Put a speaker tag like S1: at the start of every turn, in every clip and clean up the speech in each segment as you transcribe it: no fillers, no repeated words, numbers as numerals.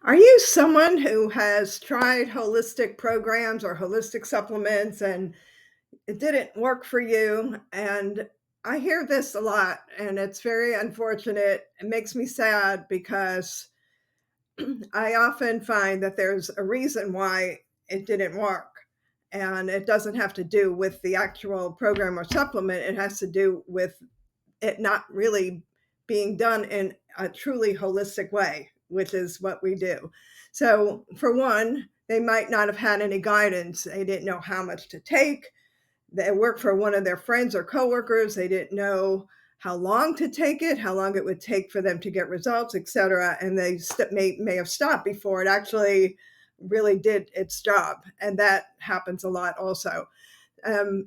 S1: Are you someone who has tried holistic programs or holistic supplements and it didn't work for you? And I hear this a lot, and it's very unfortunate. It makes me sad because I often find that there's a reason why it didn't work. And it doesn't have to do with the actual program or supplement, it has to do with it not really being done in a truly holistic way, which is what we do. So, for one, they might not have had any guidance. They didn't know how much to take. They worked for one of their friends or coworkers. They didn't know how long to take it, how long it would take for them to get results, etc. And they may have stopped before it actually really did its job. And that happens a lot also.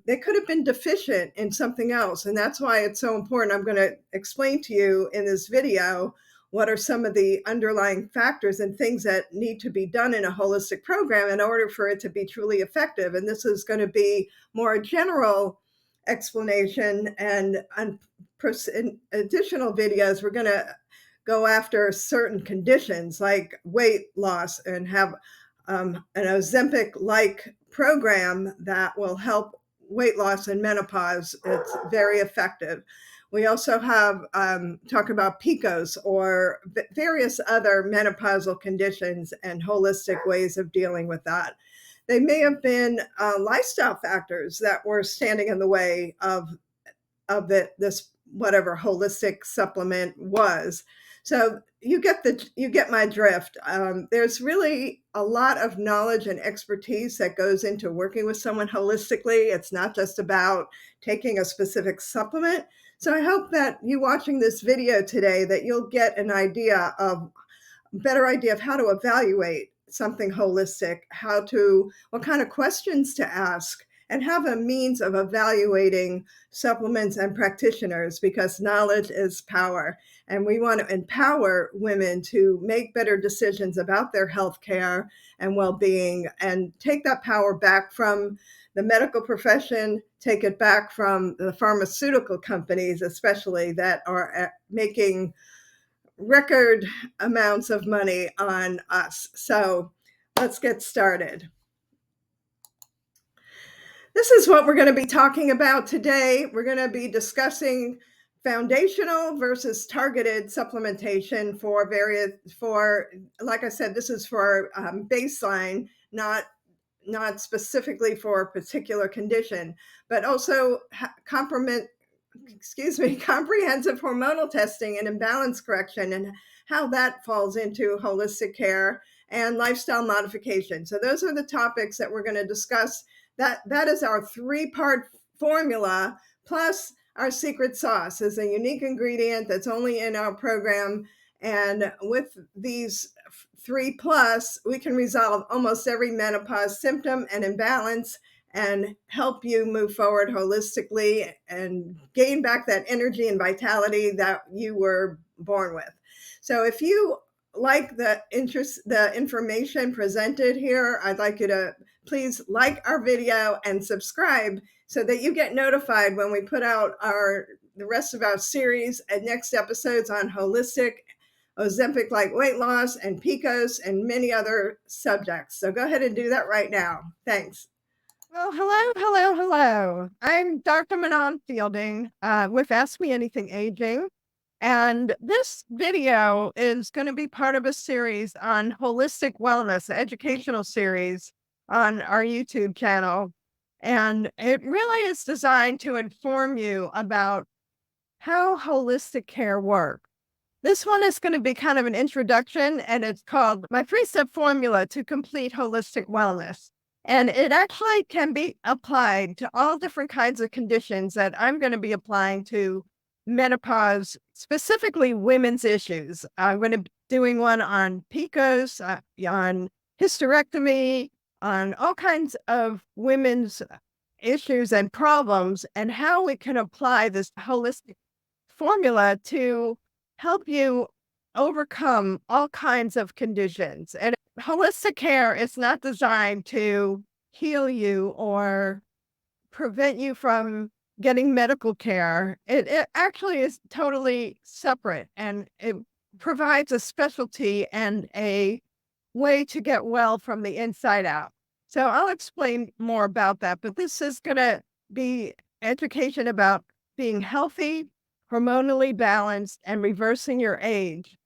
S1: They could have been deficient in something else. And that's why it's so important. I'm going to explain to you in this video what are some of the underlying factors and things that need to be done in a holistic program in order for it to be truly effective. And this is going to be more a general explanation. And in additional videos, we're going to go after certain conditions like weight loss and have an Ozempic like program that will help weight loss and menopause. It's very effective. We also have talk about PCOS or various other menopausal conditions and holistic ways of dealing with that. They may have been lifestyle factors that were standing in the way of this whatever holistic supplement was. So you get my drift. There's really a lot of knowledge and expertise that goes into working with someone holistically. It's not just about taking a specific supplement. So I hope that you watching this video today that you'll get an idea of better idea of how to evaluate something holistic, what kind of questions to ask, and have a means of evaluating supplements and practitioners because knowledge is power. And we want to empower women to make better decisions about their health care and well being and take that power back from the medical profession, take it back from the pharmaceutical companies, especially that are making record amounts of money on us. So let's get started. This is what we're going to be talking about today. We're going to be discussing foundational versus targeted supplementation like I said, this is for baseline, not specifically for a particular condition, but also comprehensive hormonal testing and imbalance correction and how that falls into holistic care and lifestyle modification. So those are the topics that we're going to discuss. That is our three-part formula, plus our secret sauce is a unique ingredient that's only in our program. And with these 3+, we can resolve almost every menopause symptom and imbalance and help you move forward holistically and gain back that energy and vitality that you were born with. So if you like the information presented here, I'd like you to please like our video and subscribe so that you get notified when we put out the rest of our series and next episodes on holistic, Ozempic like weight loss, and PCOS, and many other subjects. So go ahead and do that right now. Thanks.
S2: Well, hello. I'm Dr. Manon Fielding with Ask Me Anything Aging. And this video is going to be part of a series on holistic wellness, educational series on our YouTube channel. And it really is designed to inform you about how holistic care works. This one is going to be kind of an introduction, and it's called My 3-Step Formula to Complete Holistic Wellness. And it actually can be applied to all different kinds of conditions that I'm going to be applying to menopause, specifically women's issues. I'm going to be doing one on PCOS, on hysterectomy, on all kinds of women's issues and problems, and how we can apply this holistic formula to help you overcome all kinds of conditions. And holistic care is not designed to heal you or prevent you from getting medical care. It actually is totally separate, and it provides a specialty and a way to get well from the inside out. So I'll explain more about that, but this is going to be education about being healthy, hormonally balanced, and reversing your age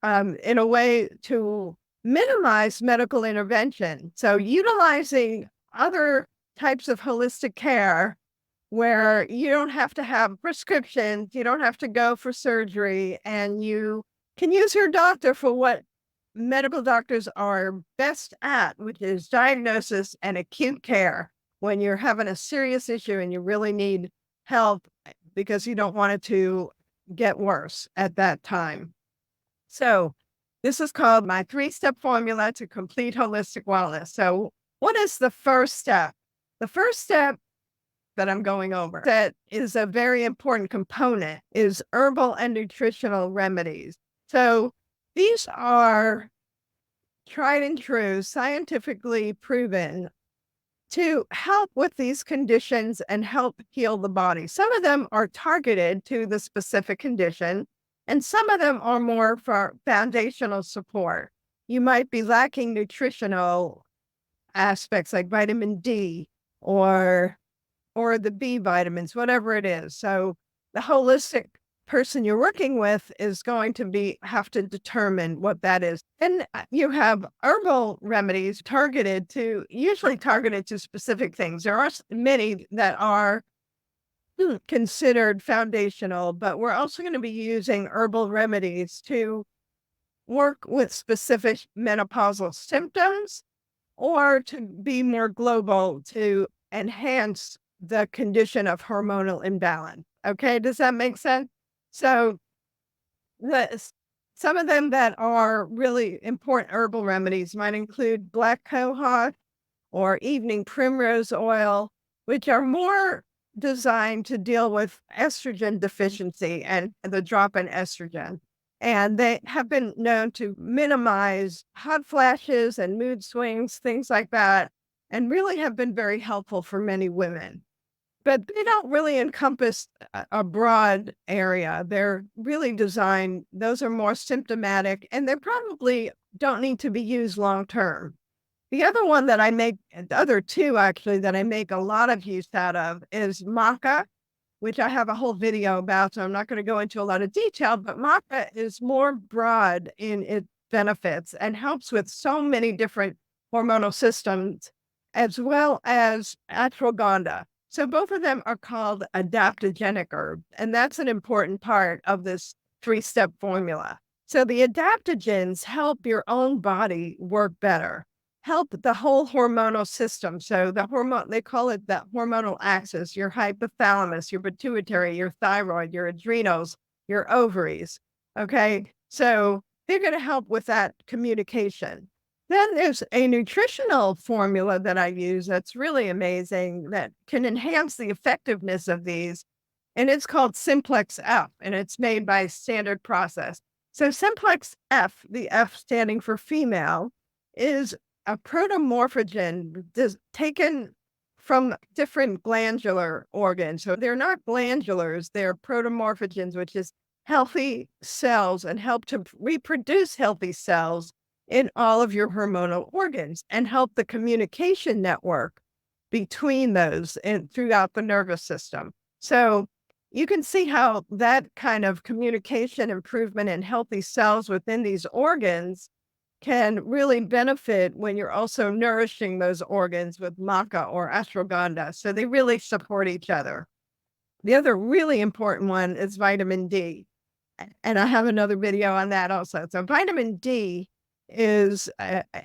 S2: in a way to minimize medical intervention. So utilizing other types of holistic care where you don't have to have prescriptions, you don't have to go for surgery, and you can use your doctor for what medical doctors are best at, which is diagnosis and acute care when you're having a serious issue and you really need help because you don't want it to get worse at that time. So this is called my 3-step formula to complete holistic wellness. So what is the first step? The first step that I'm going over that is a very important component is herbal and nutritional remedies. So these are tried and true, scientifically proven to help with these conditions and help heal the body. Some of them are targeted to the specific condition, and some of them are more for foundational support. You might be lacking nutritional aspects like vitamin D or the B vitamins, whatever it is. So the holistic person you're working with is going to have to determine what that is. And you have herbal remedies usually targeted to specific things. There are many that are considered foundational, but we're also going to be using herbal remedies to work with specific menopausal symptoms or to be more global to enhance the condition of hormonal imbalance. Okay, does that make sense? So some of them that are really important herbal remedies might include black cohosh or evening primrose oil, which are more designed to deal with estrogen deficiency and the drop in estrogen. And they have been known to minimize hot flashes and mood swings, things like that, and really have been very helpful for many women. But they don't really encompass a broad area. They're really designed, those are more symptomatic, and they probably don't need to be used long term. The other two actually that I make a lot of use out of is maca, which I have a whole video about, so I'm not going to go into a lot of detail, but maca is more broad in its benefits and helps with so many different hormonal systems, as well as ashwagandha. So both of them are called adaptogenic herbs, and that's an important part of this 3-step formula. So the adaptogens help your own body work better, help the whole hormonal system. So they call it the hormonal axis, your hypothalamus, your pituitary, your thyroid, your adrenals, your ovaries. Okay. So they're going to help with that communication. Then there's a nutritional formula that I use that's really amazing that can enhance the effectiveness of these. And it's called Simplex F, and it's made by Standard Process. So Simplex F, the F standing for female, is a protomorphogen taken from different glandular organs. So they're not glandulars, they're protomorphogens, which is healthy cells and help to reproduce healthy cells in all of your hormonal organs and help the communication network between those and throughout the nervous system. So you can see how that kind of communication improvement in healthy cells within these organs can really benefit when you're also nourishing those organs with maca or ashwagandha. So they really support each other. The other really important one is vitamin D. And I have another video on that also. So vitamin D is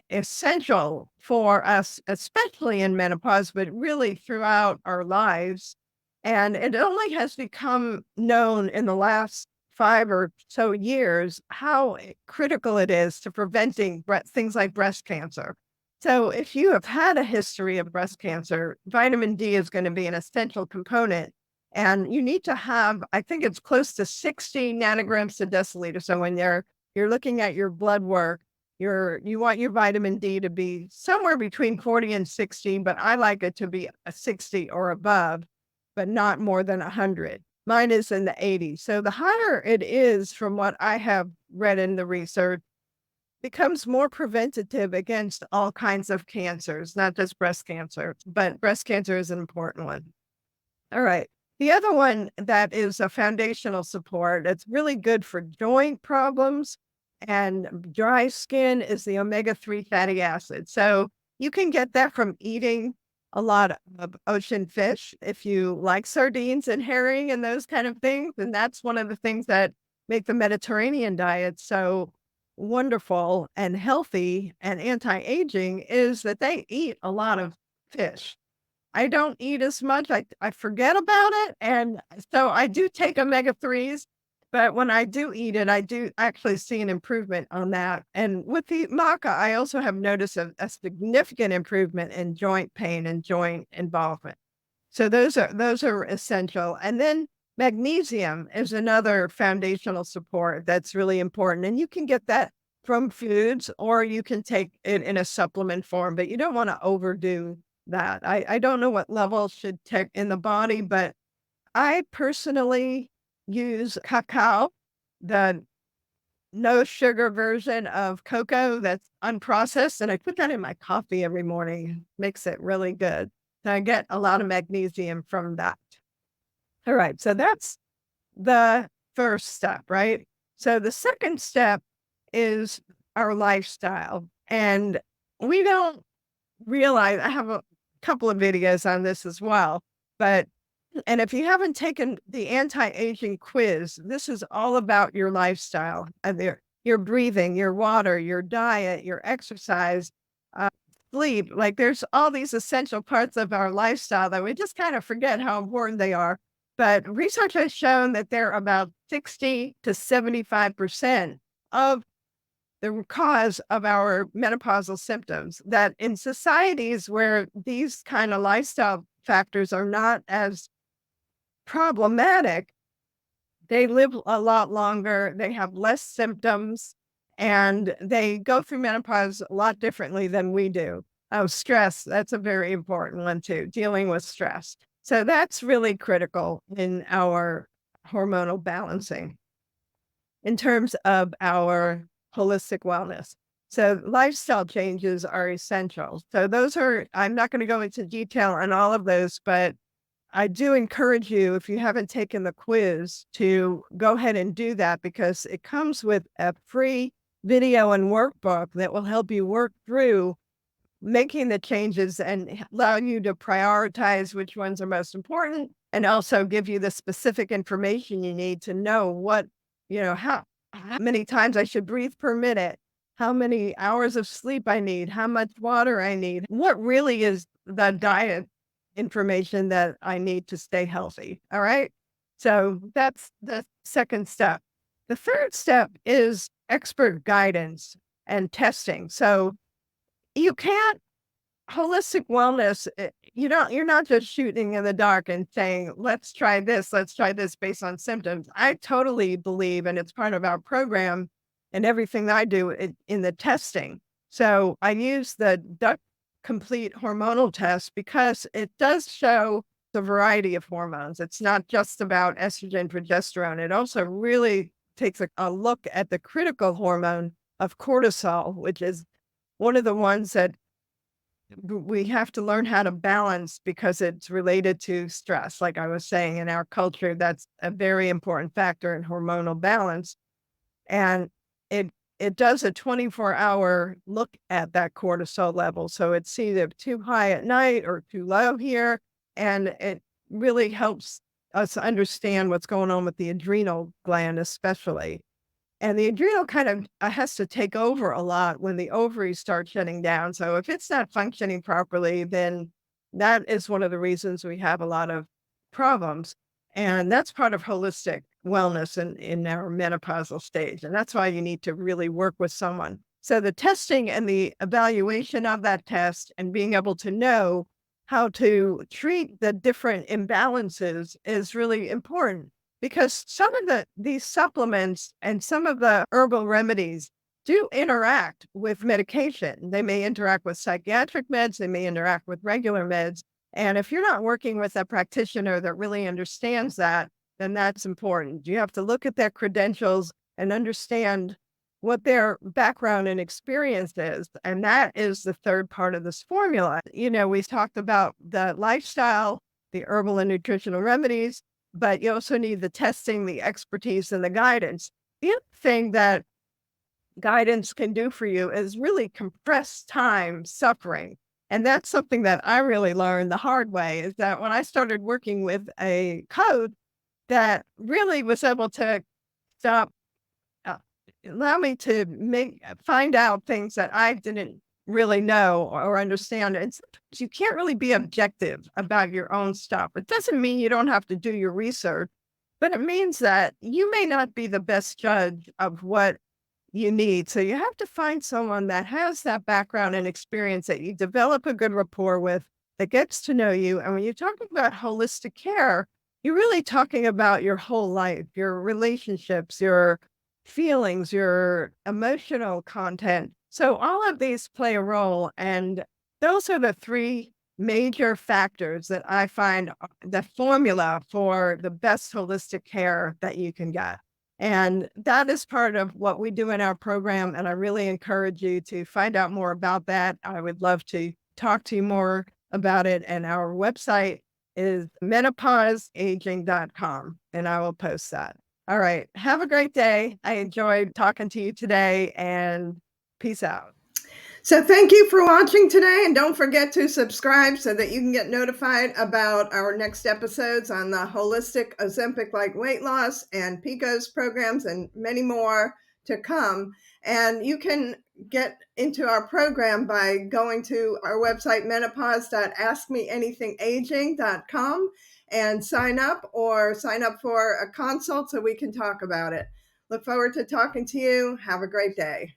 S2: essential for us, especially in menopause, but really throughout our lives. And it only has become known in the last 5 or so years how critical it is to preventing things like breast cancer. So if you have had a history of breast cancer, vitamin D is going to be an essential component. And you need to have, I think it's close to 60 nanograms to deciliter. So when you're looking at your blood work, you want your vitamin D to be somewhere between 40 and 60, but I like it to be a 60 or above, but not more than 100. Mine is in the 80s. So the higher it is, from what I have read in the research, becomes more preventative against all kinds of cancers, not just breast cancer, but breast cancer is an important one. All right. The other one that is a foundational support, it's really good for joint problems and dry skin is the omega-3 fatty acid. So you can get that from eating a lot of ocean fish. If you like sardines and herring and those kind of things, and that's one of the things that make the Mediterranean diet so wonderful and healthy and anti-aging is that they eat a lot of fish. I don't eat as much. I forget about it, and so I do take omega-3s, but when I do eat it, I do actually see an improvement on that, and with the maca, I also have noticed a significant improvement in joint pain and joint involvement. So those are essential, and then magnesium is another foundational support that's really important, and you can get that from foods or you can take it in a supplement form, but you don't wanna overdo that. I don't know what level should take in the body, but I personally use cacao, the no sugar version of cocoa that's unprocessed, and I put that in my coffee every morning. Makes it really good. So I get a lot of magnesium from that. All right, so that's the first step, right? So the second step is our lifestyle. And we don't realize I have a couple of videos on this as well, but and if you haven't taken the anti-aging quiz, this is all about your lifestyle and your breathing, your water, your diet, your exercise, uh, sleep. Like there's all these essential parts of our lifestyle that we just kind of forget how important they are. But research has shown that they're about 60 to 75% of the cause of our menopausal symptoms. That in societies where these kind of lifestyle factors are not as problematic, they live a lot longer, they have less symptoms, and they go through menopause a lot differently than we do. Oh, stress, that's a very important one too, dealing with stress. So that's really critical in our hormonal balancing in terms of our holistic wellness. So lifestyle changes are essential. So those are, I'm not going to go into detail on all of those, but I do encourage you, if you haven't taken the quiz, to go ahead and do that because it comes with a free video and workbook that will help you work through making the changes and allow you to prioritize which ones are most important and also give you the specific information you need to know what, how many times I should breathe per minute, how many hours of sleep I need, how much water I need, what really is the diet information that I need to stay healthy. All right. So that's the second step. The third step is expert guidance and testing. So you can't holistic wellness, you're not just shooting in the dark and saying, let's try this based on symptoms. I totally believe, and it's part of our program and everything that I do in the testing. So I use the Duck Complete hormonal test because it does show the variety of hormones. It's not just about estrogen, progesterone. It also really takes a look at the critical hormone of cortisol, which is one of the ones that we have to learn how to balance because it's related to stress. Like I was saying, in our culture, that's a very important factor in hormonal balance. And it does a 24-hour look at that cortisol level. So it's either too high at night or too low here. And it really helps us understand what's going on with the adrenal gland, especially. And the adrenal kind of has to take over a lot when the ovaries start shutting down. So if it's not functioning properly, then that is one of the reasons we have a lot of problems. And that's part of holistic wellness in our menopausal stage. And that's why you need to really work with someone. So the testing and the evaluation of that test and being able to know how to treat the different imbalances is really important because some of these supplements and some of the herbal remedies do interact with medication. They may interact with psychiatric meds, they may interact with regular meds. And if you're not working with a practitioner that really understands that, then that's important. You have to look at their credentials and understand what their background and experience is. And that is the third part of this formula. We talked about the lifestyle, the herbal and nutritional remedies, but you also need the testing, the expertise, and the guidance. The other thing that guidance can do for you is really compress time suffering. And that's something that I really learned the hard way, is that when I started working with a coach that really was able to stop, uh, allow me to find out things that I didn't really know or understand. And sometimes you can't really be objective about your own stuff. It doesn't mean you don't have to do your research, but it means that you may not be the best judge of what you need. So you have to find someone that has that background and experience that you develop a good rapport with, that gets to know you. And when you're talking about holistic care, you're really talking about your whole life, your relationships, your feelings, your emotional content. So all of these play a role. And those are the three major factors that I find the formula for the best holistic care that you can get. And that is part of what we do in our program. And I really encourage you to find out more about that. I would love to talk to you more about it. And our website is menopauseaging.com, and I will post that. All right. Have a great day. I enjoyed talking to you today, and peace out.
S1: So thank you for watching today, and don't forget to subscribe so that you can get notified about our next episodes on the holistic Ozempic-like weight loss and PCOS programs and many more to come. And you can get into our program by going to our website, menopause.askmeanythingaging.com, and sign up for a consult so we can talk about it. Look forward to talking to you. Have a great day.